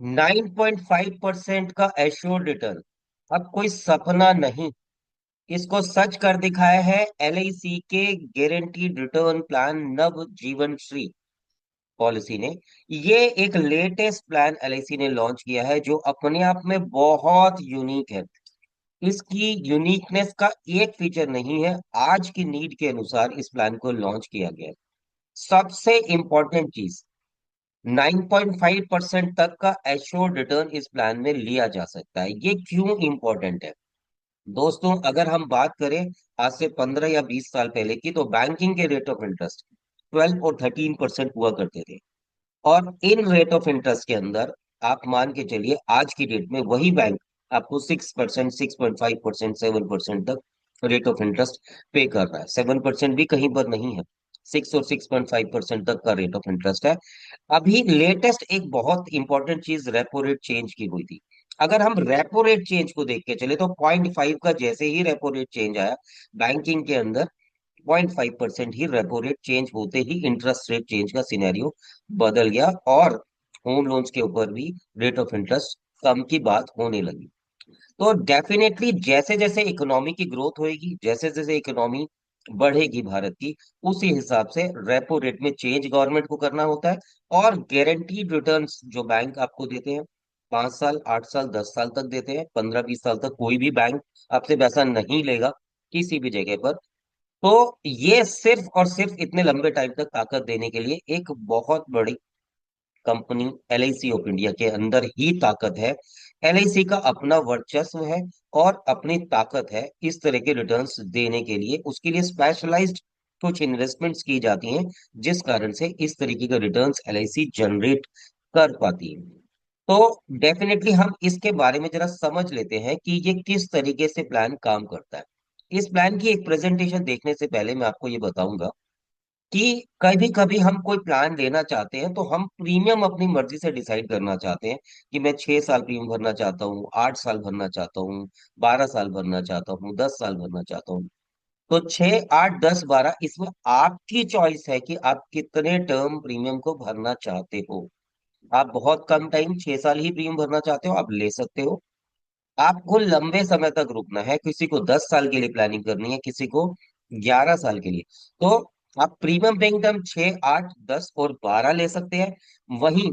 9.5% का assured return अब कोई सपना नहीं। इसको सच कर दिखाया है एलआईसी के गारंटीड रिटर्न प्लान नव जीवन श्री पॉलिसी ने। ये एक लेटेस्ट प्लान एलआईसी ने लॉन्च किया है जो अपने आप में बहुत यूनिक है। इसकी यूनिकनेस का एक फीचर नहीं है, आज की नीड के अनुसार इस प्लान को लॉन्च किया गया है। सबसे इंपॉर्टेंट चीज, 9.5% तक का एश्योर्ड रिटर्न इस प्लान में लिया जा सकता है। ये क्यों इंपॉर्टेंट है दोस्तों? अगर हम बात करें आज से 15 या 20 साल पहले की, तो बैंकिंग के रेट ऑफ इंटरेस्ट 12 और 13% हुआ करते थे। और इन रेट ऑफ इंटरेस्ट के अंदर आप मान के चलिए आज की डेट में वही बैंक आपको 6%, 6.5%, 7% तक रेट ऑफ इंटरेस्ट पे कर रहा है। 7% भी कहीं पर नहीं है, 6 और 6.5% तक का रेट ऑफ इंटरेस्ट है। अभी लेटेस्ट एक बहुत इंपॉर्टेंट चीज रेपो रेट चेंज की हुई थी। अगर हम रेपो रेट चेंज को देख के चले तो 0.5 का जैसे ही रेपो रेट चेंज आया बैंकिंग के अंदर, 0.5% ही रेपो रेट चेंज होते ही इंटरेस्ट रेट चेंज का सिनेरियो बदल गया और होम लोन्स के ऊपर भी रेट ऑफ इंटरेस्ट कम की बात होने लगी। तो डेफिनेटली जैसे जैसे इकोनॉमी की ग्रोथ होगी, जैसे जैसे इकोनॉमी बढ़ेगी भारत की, उसी हिसाब से रेपो रेट में चेंज गवर्नमेंट को करना होता है। और गारंटीड रिटर्न्स जो बैंक आपको देते हैं, 5 साल, 8 साल, 10 साल तक देते हैं, 15-20 साल तक कोई भी बैंक आपसे पैसा नहीं लेगा किसी भी जगह पर। तो ये सिर्फ और सिर्फ इतने लंबे टाइम तक ताकत देने के लिए एक बहुत बड़ी कंपनी एलआईसी ऑफ इंडिया के अंदर ही ताकत है। एलआईसी का अपना वर्चस्व है और अपनी ताकत है इस तरह के रिटर्न्स देने के लिए। उसके लिए स्पेशलाइज्ड कुछ इन्वेस्टमेंट्स की जाती हैं जिस कारण से इस तरीके का रिटर्न्स एलआईसी जनरेट कर पाती है। तो डेफिनेटली हम इसके बारे में जरा समझ लेते हैं कि ये किस तरीके से प्लान काम करता है। इस प्लान की एक प्रेजेंटेशन देखने से पहले मैं आपको ये बताऊंगा कि कभी कभी हम कोई प्लान लेना चाहते हैं तो हम प्रीमियम अपनी मर्जी से डिसाइड करना चाहते हैं कि मैं 6 साल प्रीमियम भरना चाहता हूँ, 8 साल भरना चाहता हूँ, 12 साल भरना चाहता हूँ, 10 साल भरना चाहता हूँ। तो 6, 8, 10, 12 इसमें आपकी चॉइस है कि आप कितने टर्म प्रीमियम को भरना चाहते हो। आप बहुत कम टाइम 6 साल ही प्रीमियम भरना चाहते हो, आप ले सकते हो। आपको लंबे समय तक रुकना है, किसी को 10 साल के लिए प्लानिंग करनी है, किसी को 11 साल के लिए, तो आप प्रीमियम पेइंग टर्म 6, 8, 10 और 12 ले सकते हैं। वहीं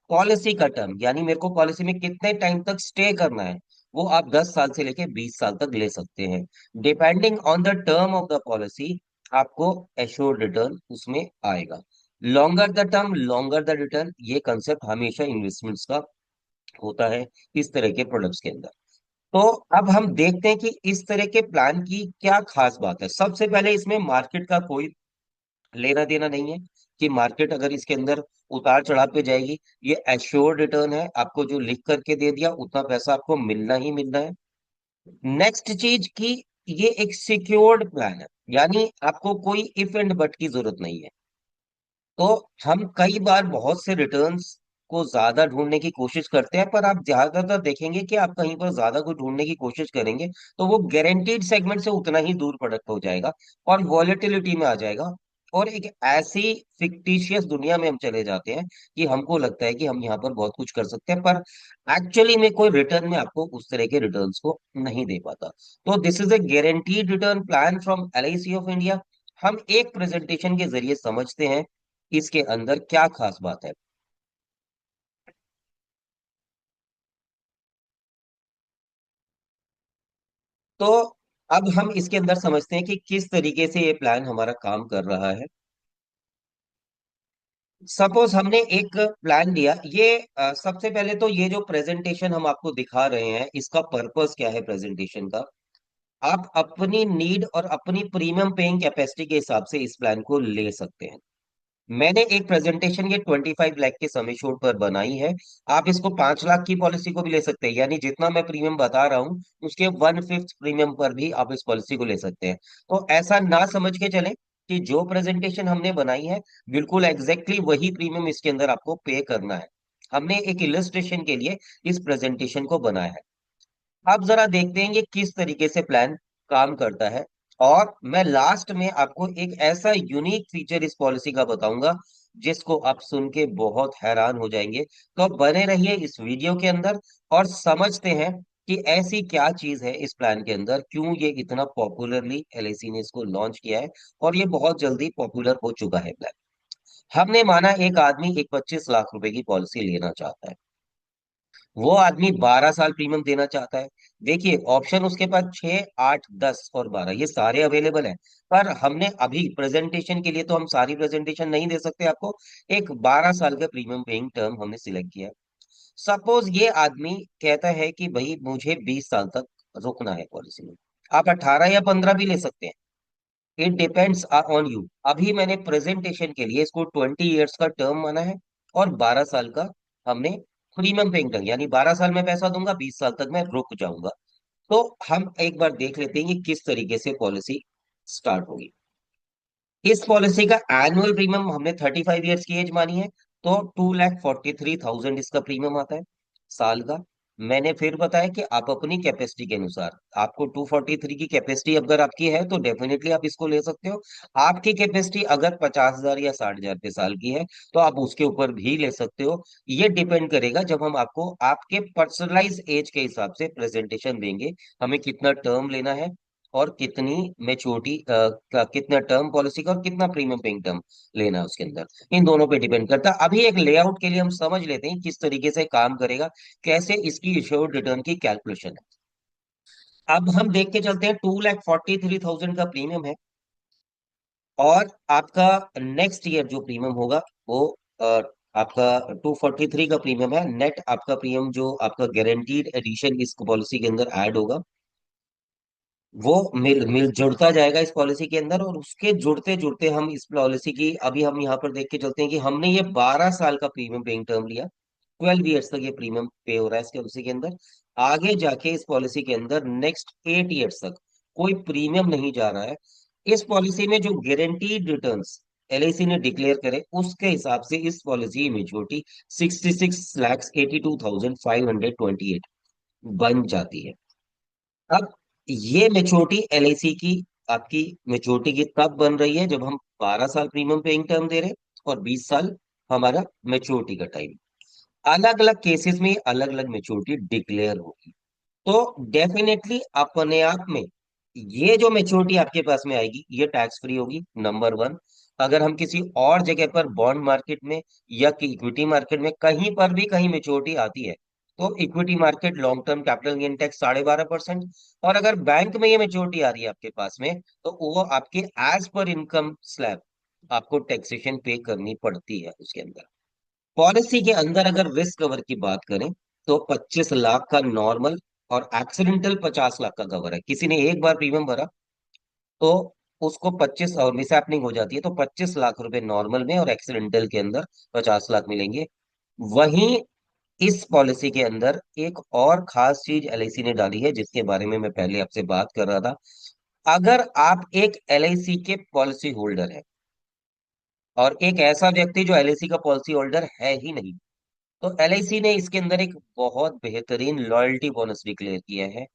पॉलिसी का टर्म, यानी मेरे को पॉलिसी में कितने टाइम तक स्टे करना है, वो आप 10 साल से लेके 20 साल तक ले सकते हैं। Depending on the term of the policy आपको एश्योर्ड रिटर्न उसमें आएगा। Longer the term longer the return, ये कंसेप्ट हमेशा इन्वेस्टमेंट्स का होता है इस तरह के प्रोडक्ट्स के अंदर। तो अब हम देखते हैं कि इस तरह के प्लान की क्या खास बात है। सबसे पहले इसमें मार्केट का कोई लेना देना नहीं है कि मार्केट अगर इसके अंदर उतार चढ़ाव पे जाएगी। ये एश्योर्ड रिटर्न है, आपको जो लिख करके दे दिया उतना पैसा आपको मिलना ही मिलना है। नेक्स्ट चीज की, ये एक सिक्योर्ड प्लान है, यानी आपको कोई इफ एंड बट की जरूरत नहीं है। तो हम कई बार बहुत से रिटर्न्स को ज्यादा ढूंढने की कोशिश करते हैं, पर आप ज्यादातर देखेंगे कि आप कहीं पर ज्यादा को ढूंढने की कोशिश करेंगे तो वो गारंटीड सेगमेंट से उतना ही दूर प्रोडक्ट हो जाएगा और वॉलेटिलिटी में आ जाएगा। और एक ऐसी फिक्टिशियस दुनिया में हम चले जाते हैं कि हमको लगता है कि हम यहाँ पर बहुत कुछ कर सकते हैं, पर एक्चुअली में कोई रिटर्न में आपको उस तरह के रिटर्न्स को नहीं दे पाता। तो this is a guaranteed return plan from LIC of India. हम एक प्रेजेंटेशन के जरिए समझते हैं इसके अंदर क्या खास बात है। तो अब हम इसके अंदर समझते हैं कि किस तरीके से ये प्लान हमारा काम कर रहा है। सपोज हमने एक प्लान लिया, ये सबसे पहले तो ये जो प्रेजेंटेशन हम आपको दिखा रहे हैं इसका पर्पस क्या है प्रेजेंटेशन का। आप अपनी नीड और अपनी प्रीमियम पेइंग कैपेसिटी के हिसाब से इस प्लान को ले सकते हैं। मैंने एक प्रेजेंटेशन ये 25 लाख के समय शोट पर बनाई है। आप इसको 5 लाख की पॉलिसी को भी ले सकते हैं, यानी जितना मैं प्रीमियम बता रहा हूँ उसके 1/5 प्रीमियम पर भी आप इस पॉलिसी को ले सकते हैं। तो ऐसा ना समझ के चलें कि जो प्रेजेंटेशन हमने बनाई है बिल्कुल एग्जैक्टली वही प्रीमियम इसके अंदर आपको पे करना है। हमने एक इलस्ट्रेशन के लिए इस प्रेजेंटेशन को बनाया है। अब जरा देखते हैं ये किस तरीके से प्लान काम करता है। और मैं लास्ट में आपको एक ऐसा यूनिक फीचर इस पॉलिसी का बताऊंगा जिसको आप सुन के बहुत हैरान हो जाएंगे। तो आप बने रहिए इस वीडियो के अंदर और समझते हैं कि ऐसी क्या चीज है इस प्लान के अंदर, क्यों ये इतना पॉपुलरली एलआईसी ने इसको लॉन्च किया है और ये बहुत जल्दी पॉपुलर हो चुका है प्लान। हमने माना एक आदमी एक 25 लाख रुपए की पॉलिसी लेना चाहता है, वो आदमी 12 साल प्रीमियम देना चाहता है। देखिए ऑप्शन उसके पास 6, 8, 10 और 12 ये सारे अवेलेबल हैं। पर हमने अभी प्रेजेंटेशन के लिए तो हम सारी प्रेजेंटेशन नहीं दे सकते आपको। एक 12 साल का प्रीमियम पेइंग टर्म हमने सिलेक्ट किया है। सपोज ये आदमी कहता है कि भाई मुझे 20 साल तक रुकना है पॉलिसी में, आप 18 या 15 भी ले सकते हैं। It depends on you. अभी मैंने प्रेजेंटेशन के लिए इसको 20 ईयर्स का टर्म माना है और 12 साल का हमने प्रीमियम पेइंग टर्म, यानी 12 साल में पैसा दूंगा, 20 साल तक मैं रुक जाऊंगा। तो हम एक बार देख लेते हैं कि किस तरीके से पॉलिसी स्टार्ट होगी। इस पॉलिसी का एनुअल प्रीमियम हमने 35 ईयर्स की एज मानी है, तो 2,43,000 इसका प्रीमियम आता है साल का। मैंने फिर बताया कि आप अपनी कैपेसिटी के अनुसार, आपको 243 की कैपेसिटी अगर आपकी है तो डेफिनेटली आप इसको ले सकते हो। आपकी कैपेसिटी अगर 50,000 या 60,000 पे साल की है तो आप उसके ऊपर भी ले सकते हो। ये डिपेंड करेगा जब हम आपको आपके पर्सनलाइज एज के हिसाब से प्रेजेंटेशन देंगे, हमें कितना टर्म लेना है और कितनी मेच्योरिटी का, कितना टर्म पॉलिसी का और कितना प्रीमियम पेइंग टर्म लेना है उसके अंदर, इन दोनों पे डिपेंड करता है। अभी एक लेआउट के लिए हम समझ लेते हैं किस तरीके से काम करेगा, कैसे इसकी इश्योर्ड रिटर्न की कैलकुलेशन है। अब हम देख के चलते हैं, 2,43,000 का प्रीमियम है और आपका नेक्स्ट ईयर जो प्रीमियम होगा वो आपका 243 का प्रीमियम है। नेट आपका प्रीमियम जो आपका गारंटीड एडिशन इस पॉलिसी के अंदर ऐड होगा, वो मिल मिल जुड़ता जाएगा इस पॉलिसी के अंदर। और उसके जुड़ते जुड़ते हम इस पॉलिसी की, अभी हम यहाँ पर देख के चलते हैं कि हमने ये 12 साल का प्रीमियम पेइंग टर्म लिया, 12 ईयर्स तक ये प्रीमियम पे हो रहा है इस पॉलिसी के अंदर। आगे जाके इस पॉलिसी के अंदर नेक्स्ट 8 ईयर्स तक कोई प्रीमियम नहीं जा रहा है। इस पॉलिसी में जो गारंटीड रिटर्न्स एलआईसी ने डिक्लेयर करे उसके हिसाब से इस पॉलिसी की मेच्योरिटी 66,82,528 बन जाती है। अब ये मेच्योरिटी एलआईसी की, आपकी मेच्योरिटी की तब बन रही है जब हम 12 साल प्रीमियम पेइंग टर्म दे रहे हैं और 20 साल हमारा मेच्योरिटी का टाइम। अलग अलग केसेस में अलग अलग मेच्योरिटी डिक्लेयर होगी। तो डेफिनेटली अपने आप में ये जो मेच्योरिटी आपके पास में आएगी ये टैक्स फ्री होगी, नंबर वन। अगर हम किसी और जगह पर बॉन्ड मार्केट में या कि इक्विटी मार्केट में कहीं पर भी कहीं मेच्योरिटी आती है तो equity market long term capital gain tax 12.5%। और अगर बैंक में ये मेच्योरिटी आ रही है आपके पास में तो वो आपके एज पर इनकम स्लैब आपको टैक्सेशन पे करनी पड़ती है उसके अंदर। पॉलिसी के अंदर अगर रिस्क कवर की बात करें तो 25 लाख का नॉर्मल और एक्सीडेंटल 50 लाख का कवर है। किसी ने एक बार प्रीमियम भरा तो उसको 25 और मिसहैपनिंग हो जाती है तो 25 लाख रुपए नॉर्मल में और एक्सीडेंटल के अंदर 50 लाख मिलेंगे। वहीं इस पॉलिसी के अंदर एक और खास चीज एलआईसी ने डाली है जिसके बारे में मैं पहले आपसे बात कर रहा था। अगर आप एक एलआईसी के पॉलिसी होल्डर है और एक ऐसा व्यक्ति जो एलआईसी का पॉलिसी होल्डर है ही नहीं, तो एलआईसी ने इसके अंदर एक बहुत बेहतरीन लॉयल्टी बोनस डिक्लेयर किया है।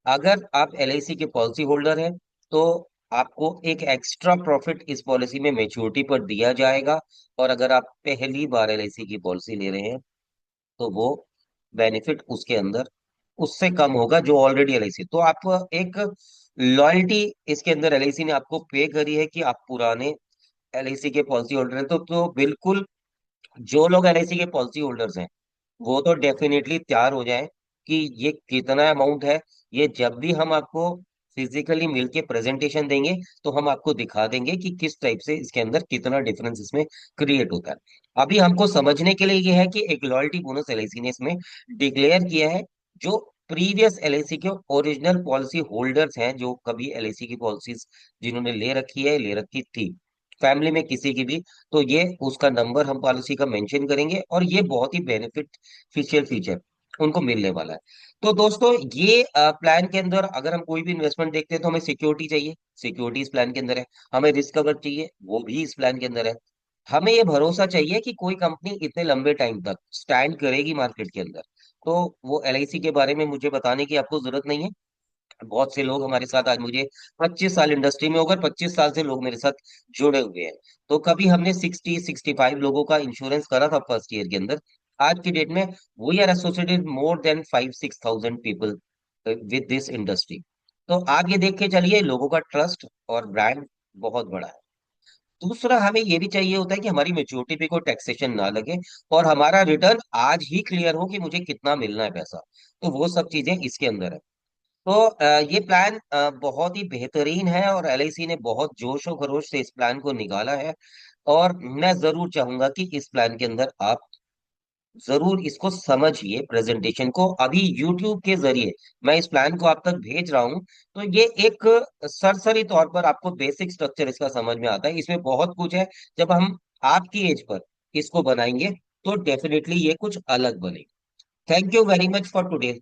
अगर आप एलआईसी के पॉलिसी होल्डर हैं तो आपको एक एक्स्ट्रा प्रॉफिट इस पॉलिसी में मेच्योरिटी पर दिया जाएगा। और अगर आप पहली बार एलआईसी की पॉलिसी ले रहे हैं तो वो बेनिफिट उसके अंदर उससे कम होगा जो ऑलरेडी एलआईसी। तो आप एक लॉयल्टी इसके अंदर एलआईसी ने आपको पे करी है कि आप पुराने एलआईसी के पॉलिसी होल्डर हैं। तो बिल्कुल जो लोग एलआईसी के पॉलिसी होल्डर्स हैं वो तो डेफिनेटली तैयार हो जाएं कि ये कितना अमाउंट है। ये जब भी हम आपको फिजिकली मिलके प्रेजेंटेशन देंगे तो हम आपको दिखा देंगे कि किस टाइप से इसके अंदर कितना डिफरेंस इसमें क्रिएट होता है। अभी हमको समझने के लिए ये है कि एक लॉयल्टी बोनस एलआईसी ने इसमें डिक्लेयर किया है। जो प्रीवियस एलआईसी के ओरिजिनल पॉलिसी होल्डर्स हैं, जो कभी एलआईसी की पॉलिसीज जिन्होंने ले रखी है, ले रखी थी फैमिली में किसी की भी, तो ये उसका नंबर हम पॉलिसी का मेंशन करेंगे और ये बहुत ही बेनिफिशियल फीचर उनको मिलने वाला है। तो दोस्तों ये प्लान के अंदर अगर हम कोई भी इन्वेस्टमेंट देखते हैं तो हमें सिक्योरिटी चाहिए, सिक्योरिटी इस प्लान के अंदर है। हमें रिस्क कवर चाहिए, वो भी इस प्लान के अंदर है। हमें ये भरोसा चाहिए कि कोई कंपनी इतने लंबे टाइम तक स्टैंड करेगी मार्केट के अंदर, तो वो एलआईसी के बारे में मुझे बताने की आपको जरूरत नहीं है। बहुत से लोग हमारे साथ, आज मुझे 25 साल इंडस्ट्री में होकर 25 साल से लोग मेरे साथ जुड़े हुए हैं। तो कभी हमने 65 लोगों का इंश्योरेंस करा था फर्स्ट ईयर के अंदर। आज की डेट में we are associated more than 5-6 thousand people with this industry. तो आप ये देख के चलिए, लोगों का ट्रस्ट और ब्रांड बहुत बड़ा है। दूसरा, हमें ये भी चाहिए होता है कि हमारी मेच्योरिटी पे कोई टैक्सेशन ना लगे, और हमारा रिटर्न आज ही क्लियर हो कि मुझे कितना मिलना है पैसा। तो वो सब चीजें इसके अंदर है। तो ये प्लान बहुत ही बेहतरीन है, और एलआईसी ने बहुत जोश और खरोश से इस प्लान को निकाला है। और मैं जरूर चाहूंगा कि इस प्लान के अंदर आप जरूर इसको समझिए, प्रेजेंटेशन को अभी यूट्यूब के जरिए मैं इस प्लान को आप तक भेज रहा हूं। तो ये एक सरसरी तौर पर आपको बेसिक स्ट्रक्चर इसका समझ में आता है, इसमें बहुत कुछ है। जब हम आपकी एज पर इसको बनाएंगे तो डेफिनेटली ये कुछ अलग बनेगा। Thank you very much for today.